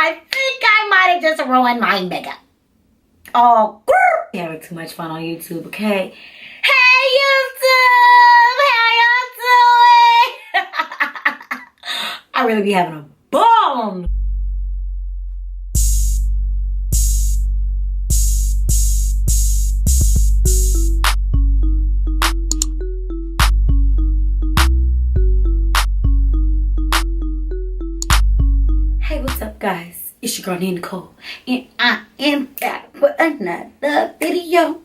I think I might have just ruined my makeup. Oh, you're having too much fun on YouTube, okay? Hey, YouTube! How y'all doing? I really be having a ball. Hey, what's up, guys? It's your girl, NEYAHNECOLE, and I am back with another video.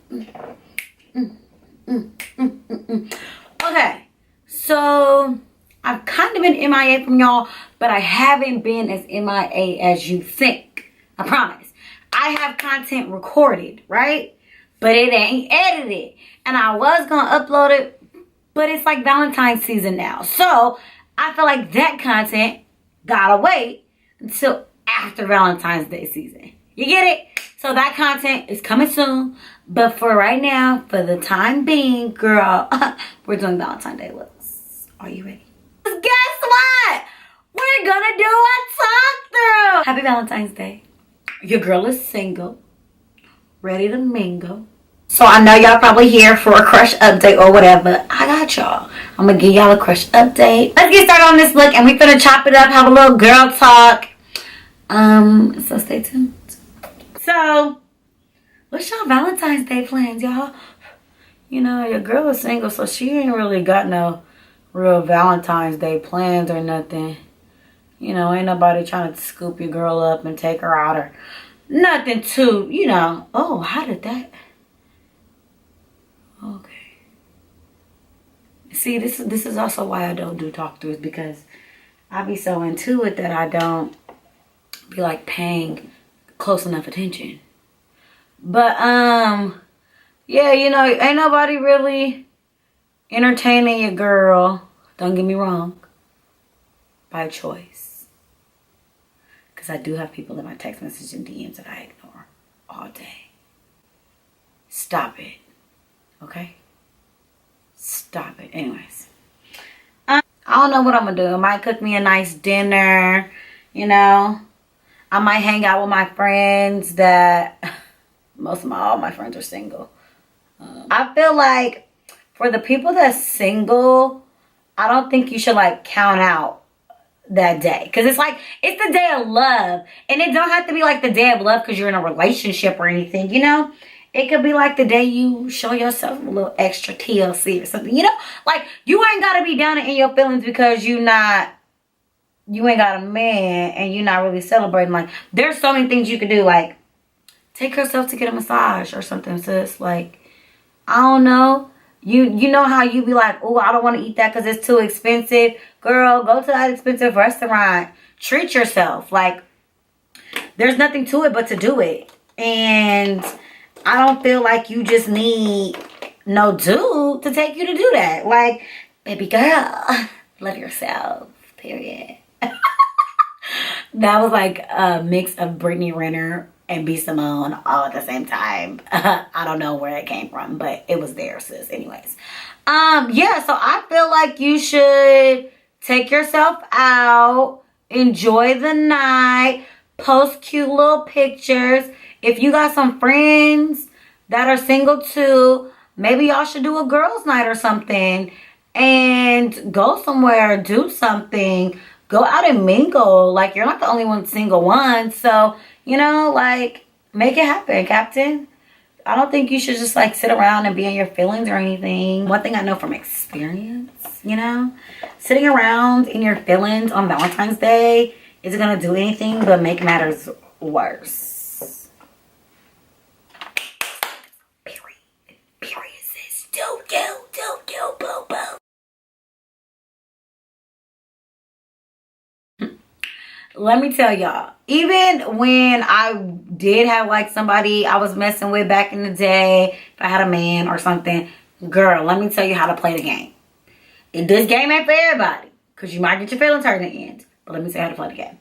Okay, so I've kind of been MIA from y'all, but I haven't been as MIA as you think. I promise. I have content recorded, right? But it ain't edited. And I was going to upload it, but it's like Valentine's season now. So I feel like that content gotta wait until after Valentine's Day season. You get it? So that content is coming soon. But for right now, for the time being, girl, we're doing Valentine's Day looks. Are you ready? Guess what? We're gonna do a talk through. Happy Valentine's Day. Your girl is single, ready to mingle. So I know y'all probably here for a crush update or whatever. I got y'all. I'm gonna give y'all a crush update. Let's get started on this look and we're gonna chop it up, have a little girl talk. So stay tuned. So, what's y'all Valentine's Day plans, y'all? You know, your girl is single, so she ain't really got no real Valentine's Day plans or nothing. You know, ain't nobody trying to scoop your girl up and take her out or nothing too, you know. Oh, how did that? Okay. See, this is also why I don't do talk-throughs, because I be so into it that I don't be like paying close enough attention. But yeah, you know, ain't nobody really entertaining your girl, don't get me wrong, by choice. Because I do have people in my text message and DMs that I ignore all day. Stop it. Okay? Stop it. Anyways, I don't know what I'm gonna do. I might cook me a nice dinner, you know. I might hang out with my friends that all my friends are single. I feel like for the people that's single, I don't think you should like count out that day, because it's like it's the day of love, and it don't have to be like the day of love because you're in a relationship or anything, you know. It could be like the day you show yourself a little extra TLC or something, you know. Like you ain't gotta be down in your feelings because you ain't got a man and you're not really celebrating. Like there's so many things you could do, like take yourself to get a massage or something, sis. Like I don't know, you know how you be like, oh, I don't want to eat that because it's too expensive. Girl, go to that expensive restaurant, treat yourself. Like there's nothing to it but to do it. And I don't feel like you just need no dude to take you to do that. Like, baby girl, love yourself, period. That was like a mix of Brittany Renner and B. Simone all at the same time. I don't know where it came from, but it was there, sis. Anyways. Yeah, so I feel like you should take yourself out, enjoy the night, post cute little pictures. If you got some friends that are single too, maybe y'all should do a girls' night or something and go somewhere, do something. Go out and mingle. Like, you're not the only one single one. So, you know, like, make it happen, Captain. I don't think you should just, like, sit around and be in your feelings or anything. One thing I know from experience, you know, sitting around in your feelings on Valentine's Day isn't going to do anything but make matters worse. Period, sis. Do, boo, boo. Let me tell y'all, even when I did have like somebody I was messing with back in the day, if I had a man or something, girl, let me tell you how to play the game. And this game ain't for everybody, because you might get your feelings hurt in the end. But let me tell you how to play the game.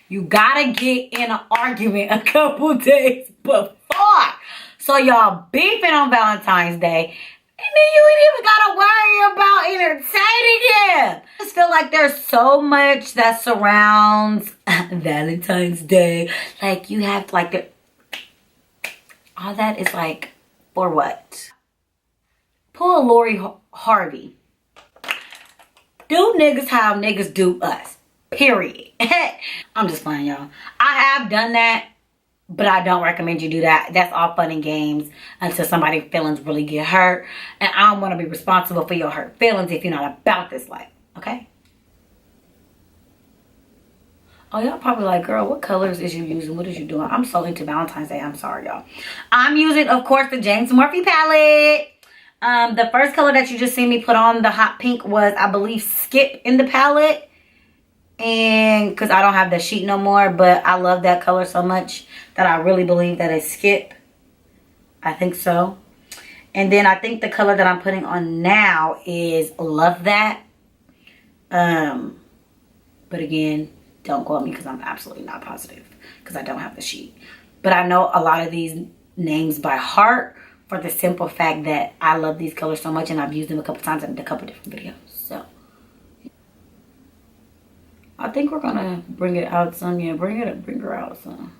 You gotta get in an argument a couple days before. So y'all beefing on Valentine's Day, And then you ain't even gotta worry about entertaining him. I just feel like there's so much that surrounds Valentine's Day. Like, you have to, like, all that is like, for what? Pull a Lori Harvey. Do niggas how niggas do us. Period. I'm just playing, y'all. I have done that, but I don't recommend you do that. That's all fun and games until somebody's feelings really get hurt. And I don't want to be responsible for your hurt feelings if you're not about this life. Okay? Oh, y'all probably like, girl, what colors is you using? What is you doing? I'm so into Valentine's Day. I'm sorry, y'all. I'm using, of course, the James Morphe palette. The first color that you just seen me put on, the hot pink, was, I believe, Skip in the palette. And because I don't have the sheet no more, but I love that color so much that I really believe that it's Skip. I think so. And then I think the color that I'm putting on now is Love That. But again, don't quote me because I'm absolutely not positive because I don't have the sheet. But I know a lot of these names by heart for the simple fact that I love these colors so much and I've used them a couple times in a couple different videos. So I think we're gonna bring it out some. Yeah, bring her out some.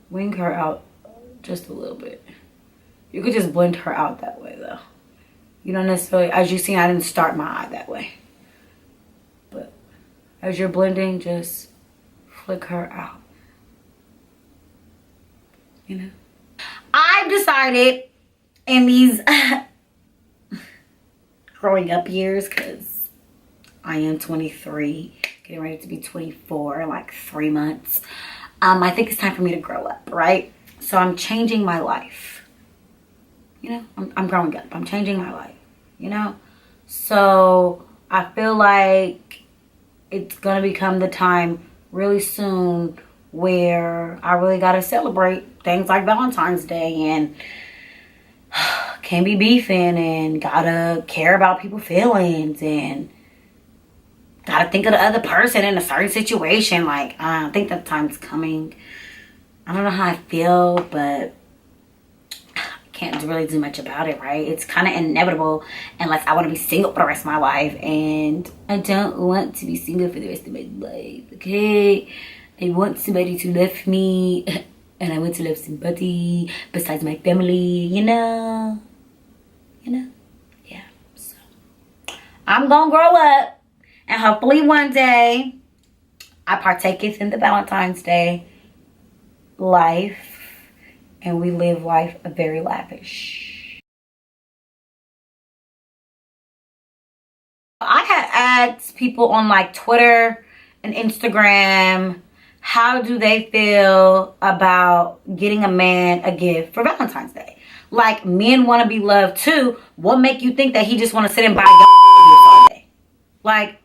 Wing her out just a little bit. You could just blend her out that way though. You don't necessarily, as you see, I didn't start my eye that way. But as you're blending, just flick her out. You know? I've decided in these growing up years, because I am 23, getting ready to be 24 in like 3 months. I think it's time for me to grow up, right? So I'm changing my life. You know, I'm growing up. I'm changing my life, you know? So I feel like it's going to become the time really soon where I really got to celebrate things like Valentine's Day and can't be beefing and gotta care about people's feelings and gotta think of the other person in a certain situation. Like, I think that time's coming. I don't know how I feel, but I can't really do much about it, right? It's kind of inevitable unless I want to be single for the rest of my life. And I don't want to be single for the rest of my life, okay? I want somebody to love me. And I want to love somebody besides my family, you know? You know? Yeah, so I'm gonna grow up. And hopefully one day, I partake in the Valentine's Day life. And we live life very lavish. I had asked people on like Twitter and Instagram, how do they feel about getting a man a gift for Valentine's Day? Like, men want to be loved too. What make you think that he just want to sit and buy gifts all day? Like,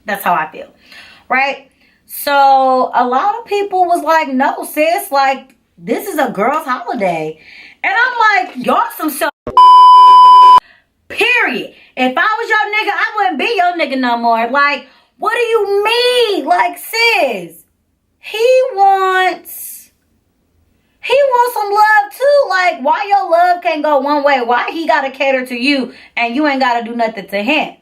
that's how I feel, right? So a lot of people was like, no, sis, like, this is a girl's holiday. And I'm like, y'all some so period. If I was your nigga, I wouldn't be your nigga no more. Like, what do you mean? Like, sis, he wants some love too. Like, why your love can't go one way? Why he gotta cater to you and you ain't gotta do nothing to him?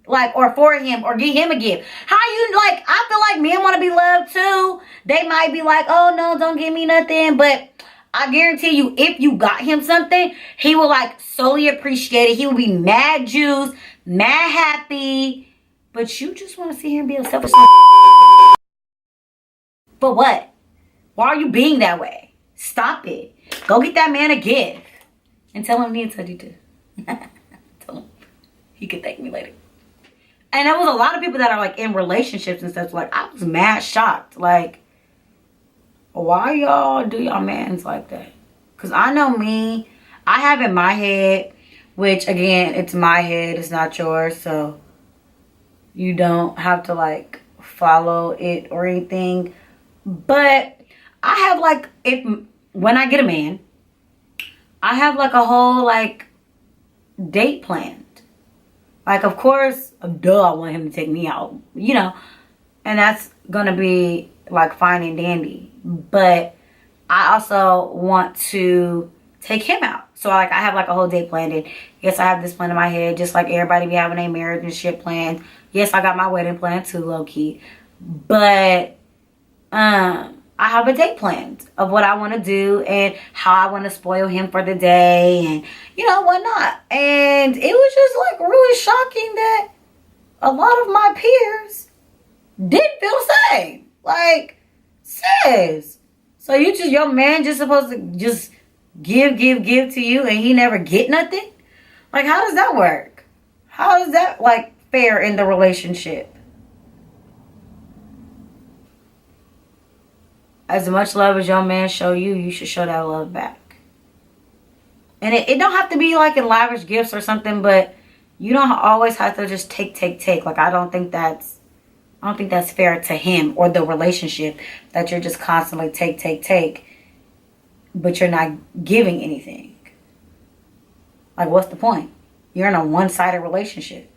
Like, or for him, or get him a gift. How you, like, I feel like men want to be loved too. They might be like, oh no, don't give me nothing. But I guarantee you, if you got him something, he will like solely appreciate it. He will be mad juiced, mad happy. But you just want to sit here and be a selfish. But what? Why are you being that way? Stop it. Go get that man a gift. And tell him Nia told you to. Tell him he could thank me later. And there was a lot of people that are like in relationships and stuff. Like, I was mad shocked. Like, why y'all do y'all mans like that? Because I know me. I have in my head, which again, it's my head. It's not yours. So you don't have to like follow it or anything. But I have like, when I get a man, I have like a whole like date planned. Like, of course, duh, I want him to take me out, you know. And that's going to be, like, fine and dandy. But I also want to take him out. So like I have like a whole day planned. And yes, I have this plan in my head, just like everybody be having a marriage and shit planned. Yes, I got my wedding planned too, low key. But I have a day planned of what I want to do and how I want to spoil him for the day and you know whatnot. And it was just like really shocking that a lot of my peers didn't feel the same. Like, sis, so you just, your man just supposed to just give to you and he never get nothing? Like, how does that work? How is that like fair in the relationship? As much love as your man show you, you should show that love back. And it don't have to be like in lavish gifts or something, but you don't always have to just take. Like, I don't think that's fair to him or the relationship that you're just constantly take, but you're not giving anything. Like, what's the point? You're in a one-sided relationship.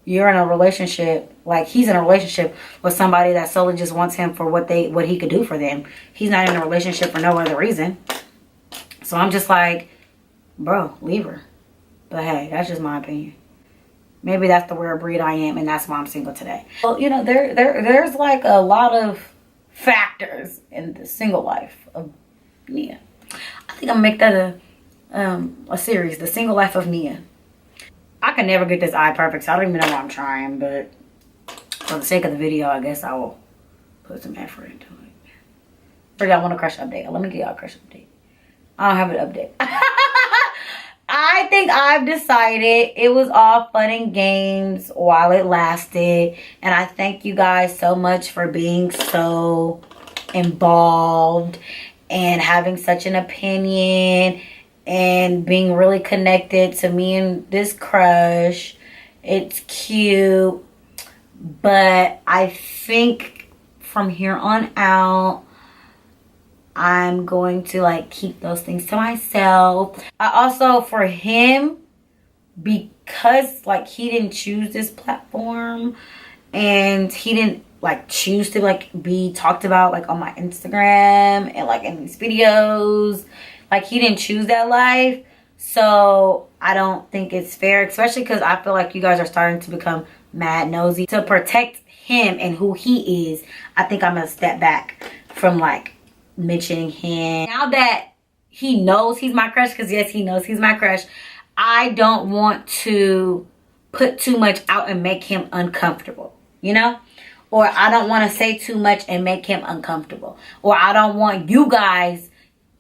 You're in a relationship, like he's in a relationship with somebody that solely just wants him for what he could do for them. He's not in a relationship for no other reason. So I'm just like, bro, leave her. But hey, that's just my opinion. Maybe that's the rare breed I am, and that's why I'm single today. Well, you know, there's like a lot of factors in the single life of Nia. I think I'm gonna make that a series, The Single Life of Nia. I can never get this eye perfect, so I don't even know why I'm trying, but for the sake of the video, I guess I will put some effort into it. For y'all want a crush update? Let me give y'all a crush update. I don't have an update. I think I've decided it was all fun and games while it lasted. And I thank you guys so much for being so involved and having such an opinion and being really connected to me and this crush. It's cute. But I think from here on out, I'm going to like keep those things to myself. I also, for him, because like he didn't choose this platform and he didn't like choose to like be talked about like on my Instagram and like in these videos, like he didn't choose that life. So I don't think it's fair, especially because I feel like you guys are starting to become mad nosy. To protect him and who he is, I think I'm gonna step back from like mentioning him. Now that he knows he's my crush, because yes, he knows he's my crush, I don't want to put too much out and make him uncomfortable, you know? Or I don't want to say too much and make him uncomfortable. Or I don't want you guys,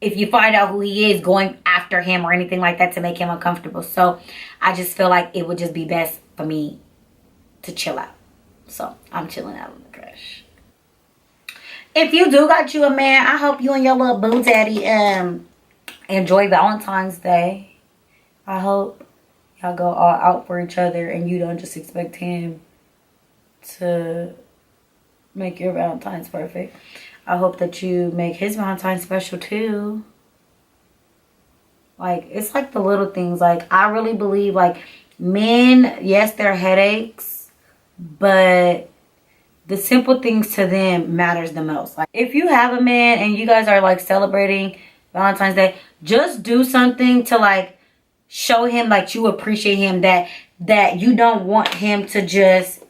if you find out who he is, going after him or anything like that to make him uncomfortable. So I just feel like it would just be best for me to chill out. So I'm chilling out on the crush. If you do got you a man, I hope you and your little boo daddy enjoy Valentine's Day. I hope y'all go all out for each other and you don't just expect him to make your Valentine's perfect. I hope that you make his Valentine's special too. Like, it's like the little things. Like, I really believe like men, yes, they're headaches, but the simple things to them matters the most. Like, if you have a man and you guys are like celebrating Valentine's Day, just do something to like show him like you appreciate him, that you don't want him to just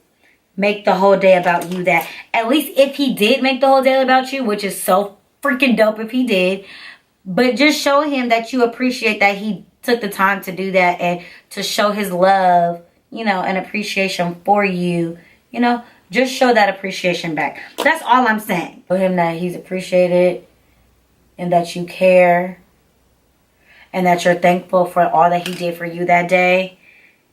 make the whole day about you. That at least if he did make the whole day about you, which is so freaking dope if he did, but just show him that you appreciate that he took the time to do that and to show his love, you know, and appreciation for you, you know. Just show that appreciation back. That's all I'm saying. Show him that he's appreciated and that you care and that you're thankful for all that he did for you that day.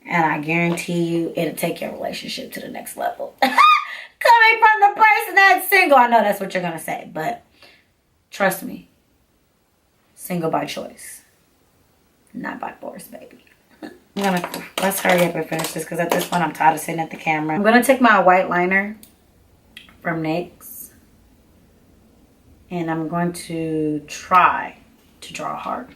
And I guarantee you it'll take your relationship to the next level. Coming from the person that's single. I know that's what you're going to say, but trust me. Single by choice. Not by force, baby. Let's hurry up and finish this, because at this point I'm tired of sitting at the camera. I'm gonna take my white liner from NYX and I'm going to try to draw a heart.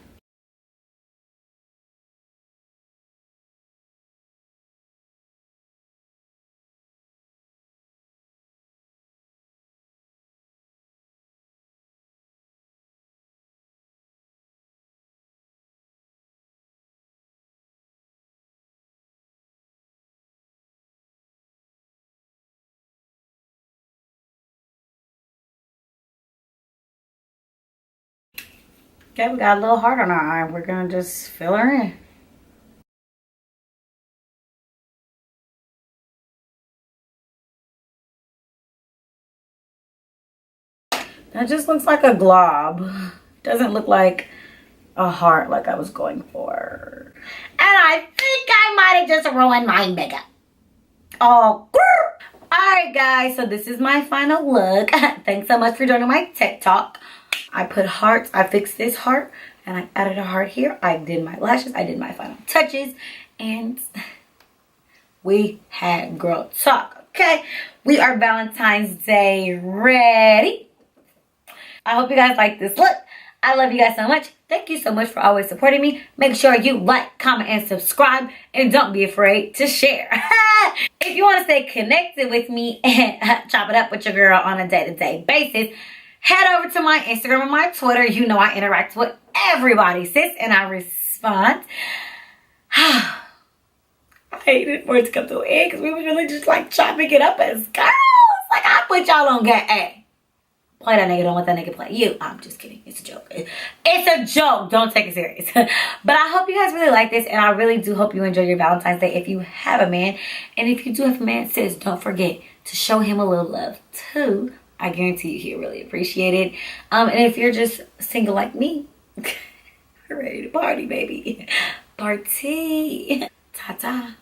Okay, we got a little heart on our eye. We're gonna just fill her in. That just looks like a glob. Doesn't look like a heart like I was going for. And I think I might have just ruined my makeup. Oh, alright guys, so this is my final look. Thanks so much for joining my TikTok. I put hearts, I fixed this heart, and I added a heart here. I did my lashes, I did my final touches, and we had girl talk, okay? We are Valentine's Day ready. I hope you guys like this look. I love you guys so much. Thank you so much for always supporting me. Make sure you like, comment, and subscribe. And don't be afraid to share. If you want to stay connected with me and chop it up with your girl on a day-to-day basis, head over to my Instagram and my Twitter. You know I interact with everybody, sis, and I respond. I hated for it to come to an end because we were really just like chopping it up as girls. Like I put y'all on game. Hey. Play that nigga, don't let that nigga play you. I'm just kidding. It's a joke. It's a joke. Don't take it serious. But I hope you guys really like this, and I really do hope you enjoy your Valentine's Day if you have a man. And if you do have a man, sis, don't forget to show him a little love too. I guarantee you he'll really appreciate it. And if you're just single like me, we're ready to party, baby. Party. Ta-ta.